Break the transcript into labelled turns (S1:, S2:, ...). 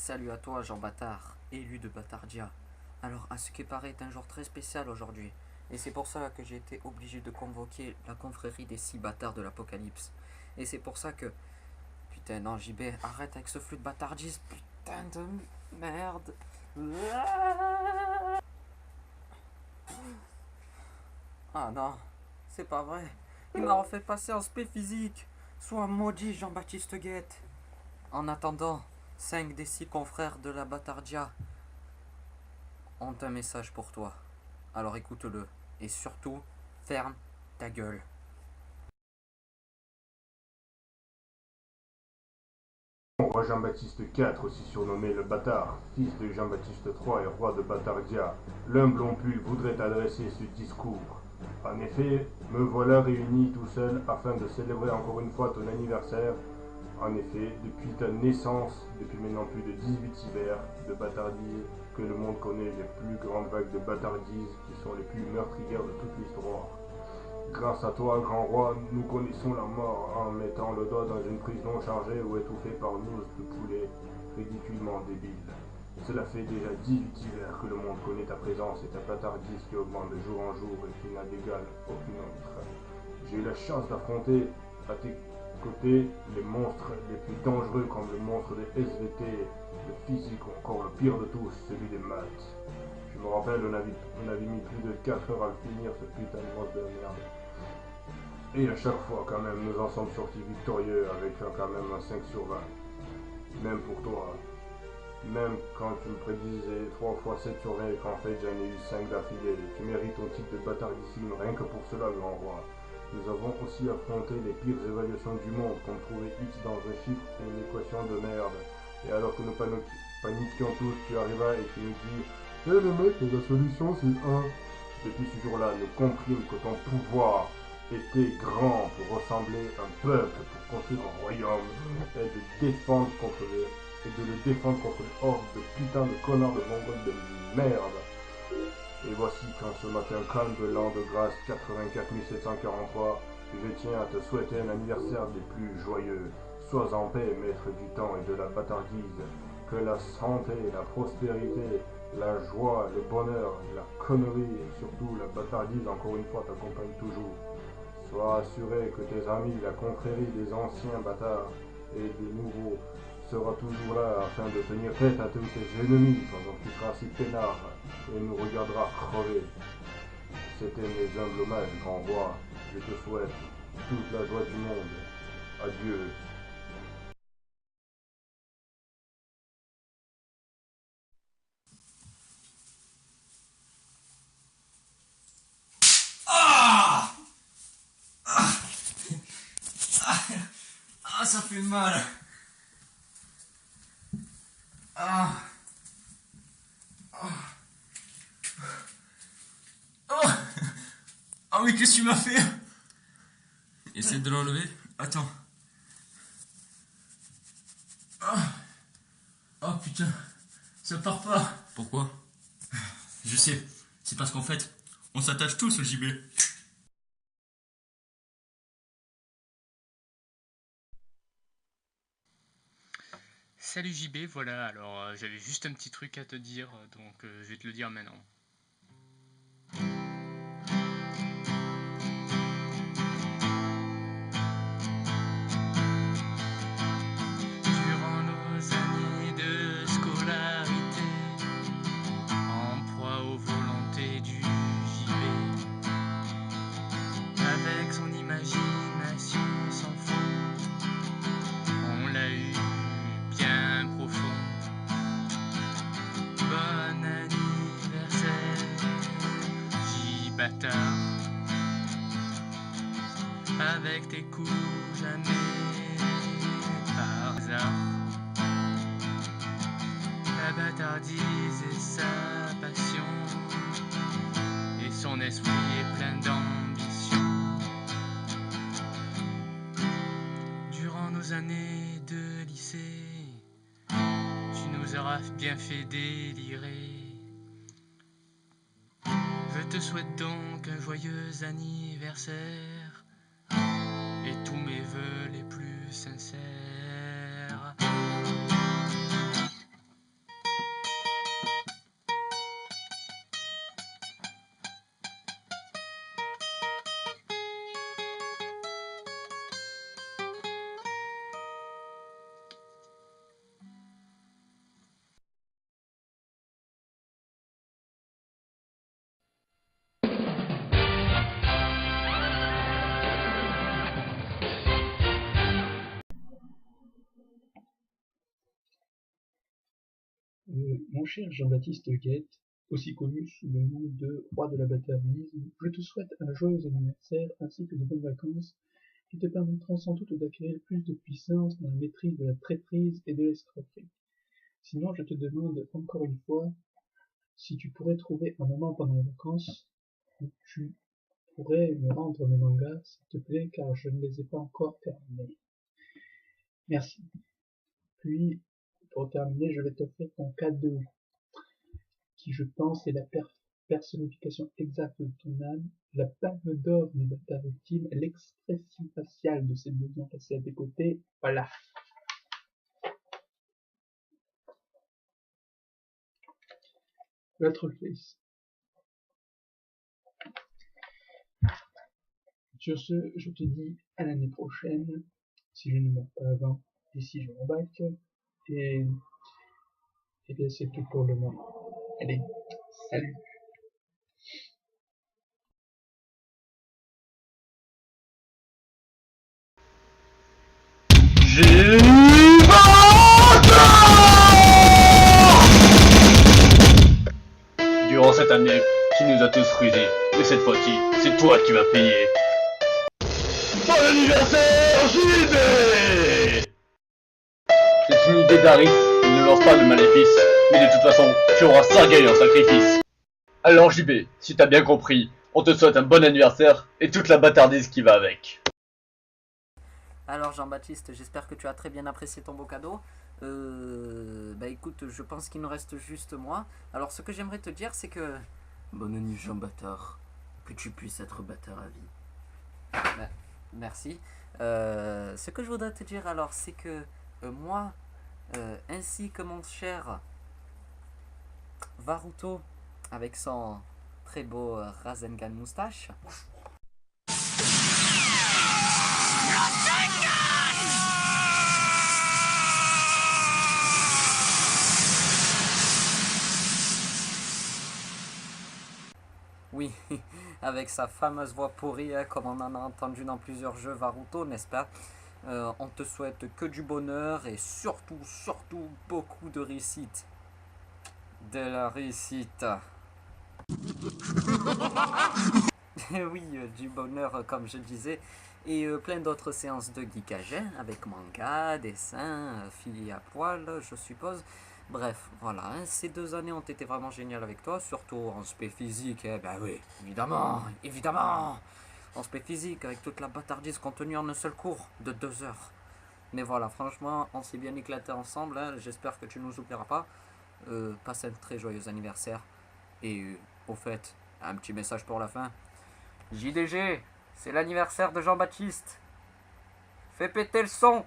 S1: Salut à toi, Jean Bâtard, élu de Bâtardia. Alors, à ce qui paraît, est un jour très spécial aujourd'hui. Et c'est pour ça que j'ai été obligé de convoquer la confrérie des 6 bâtards de l'Apocalypse. Et c'est pour ça que... Putain, non, JB, arrête avec ce flux de bâtardise, putain de merde. Ah non, c'est pas vrai. Il m'a refait passer en spé physique. Sois maudit, Jean-Baptiste Guette. En attendant, 5 des 6 confrères de la Bâtardia ont un message pour toi. Alors écoute-le. Et surtout, ferme ta gueule.
S2: Roi Jean-Baptiste IV, aussi surnommé le Bâtard, fils de Jean-Baptiste III et roi de Bâtardia, l'humble Ompule voudrait adresser ce discours. En effet, me voilà réuni tout seul afin de célébrer encore une fois ton anniversaire. En effet, depuis ta naissance, depuis maintenant plus de 18 hivers de bâtardise, que le monde connaît les plus grandes vagues de bâtardise qui sont les plus meurtrières de toute l'histoire. Grâce à toi, grand roi, nous connaissons la mort en mettant le doigt dans une prison chargée ou étouffée par une housse de poulet ridiculement débile. Cela fait déjà 18 hivers que le monde connaît ta présence et ta bâtardise qui augmente de jour en jour et qui n'a d'égal aucune autre. J'ai eu la chance d'affronter à tes côtés les monstres les plus dangereux comme le monstre des SVT, le physique ou encore le pire de tous, celui des maths. Je me rappelle, on avait mis plus de 4 heures à le finir, ce putain de monstre de merde. Et à chaque fois, quand même, nous en sommes sortis victorieux avec quand même un 5 sur 20. Même pour toi. Même quand tu me prédisais 3 fois 7 sur 20 et qu'en fait j'en ai eu 5 d'affilée. Tu mérites ton titre de bâtardissime, rien que pour cela, grand roi. Nous avons aussi affronté les pires évaluations du monde, comme trouver X dans un chiffre et une équation de merde. Et alors que nous paniquions tous, tu arrivas et tu nous dis Eh le mec, la solution c'est 1. Depuis ce jour-là, nous comprîmes que ton pouvoir était grand pour ressembler à un peuple, pour construire un royaume et de le défendre contre les hordes de putain de connards de mongols de merde. Et voici qu'en ce matin calme de l'an de grâce 84 743, je tiens à te souhaiter un anniversaire des plus joyeux. Sois en paix, maître du temps et de la bâtardise. Que la santé, la prospérité, la joie, le bonheur, la connerie et surtout la bâtardise encore une fois t'accompagnent toujours. Sois assuré que tes amis, la confrérie des anciens bâtards et des nouveaux, sera toujours là afin de tenir tête à tous tes ennemis pendant que tu seras si peinard et nous regardera crever. C'était mes humbles hommages, grand roi. Je te souhaite toute la joie du monde. Adieu.
S3: Ah, ah, ça fait mal. Ah, oh, ah mais qu'est-ce que tu m'as fait? Essaie de l'enlever. Attends. Ah, oh putain, ça part pas. Pourquoi? Je sais, c'est parce qu'en fait, on s'attache tous au JB.
S4: Salut JB, voilà, alors j'avais juste un petit truc à te dire, donc je vais te le dire maintenant. Durant nos années de scolarité, en proie aux volontés du JB, avec son imagination sans fond, on l'a eu bien profond. Bon anniversaire, J-Bâtard. Avec tes coups jamais par hasard. La bâtardise est sa passion, et son esprit est plein d'ambition. Durant nos années de lycée, tu nous auras bien fait délirer. Je te souhaite donc un joyeux anniversaire et tous mes vœux les plus sincères.
S5: Mon cher Jean-Baptiste Guette, aussi connu sous le nom de roi de l'abatardisme, je te souhaite un joyeux anniversaire ainsi que de bonnes vacances qui te permettront sans doute d'acquérir plus de puissance dans la maîtrise de la traîtrise et de l'escroquerie. Sinon, je te demande encore une fois si tu pourrais trouver un moment pendant les vacances où tu pourrais me rendre mes mangas, s'il te plaît, car je ne les ai pas encore terminés. Merci. Puis, pour terminer, je vais t'offrir ton cadeau, qui je pense est la personnification exacte de ton âme, la palme d'or du bâtard ultime, l'expression faciale de ses besoins passés à tes côtés. Voilà. Le Trollface. Sur ce, je te dis à l'année prochaine, si je ne meurs pas avant, d'ici je rembac, et bien c'est tout pour le moment. Allez, salut.
S3: Durant cette année, tu nous as tous rusés, mais cette fois-ci, c'est toi qui vas payer. Bon anniversaire, JB! C'est une idée d'Aris, il ne lance pas de maléfice, mais de toute façon, tu auras Sergueï en sacrifice. Alors JB, si t'as bien compris, on te souhaite un bon anniversaire et toute la bâtardise qui va avec.
S1: Alors Jean-Baptiste, j'espère que tu as très bien apprécié ton beau cadeau. Bah écoute, je pense qu'il nous reste juste moi. Alors ce que j'aimerais te dire, c'est que...
S6: Bonne nuit, Jean Bâtard. Que tu puisses être bâtard à vie.
S1: Merci. Ce que je voudrais te dire alors, c'est que moi, ainsi que mon cher Varuto, avec son très beau Rasengan moustache, oui, avec sa fameuse voix pourrie, hein, comme on en a entendu dans plusieurs jeux Varuto, n'est-ce pas? On te souhaite que du bonheur et surtout beaucoup de réussite. De la réussite. Oui, du bonheur, comme je disais. Et plein d'autres séances de geekage, hein, avec manga, dessin, filles à poil, je suppose. Bref, voilà, hein, ces 2 années ont été vraiment géniales avec toi, surtout en spé physique, hein, ben oui, évidemment, en spé physique, avec toute la bâtardise contenue en un seul cours de 2 heures. Mais voilà, franchement, on s'est bien éclaté ensemble, hein, j'espère que tu nous oublieras pas. Passe un très joyeux anniversaire. Et au fait, un petit message pour la fin. JDG, c'est l'anniversaire de Jean-Baptiste. Fais péter le son!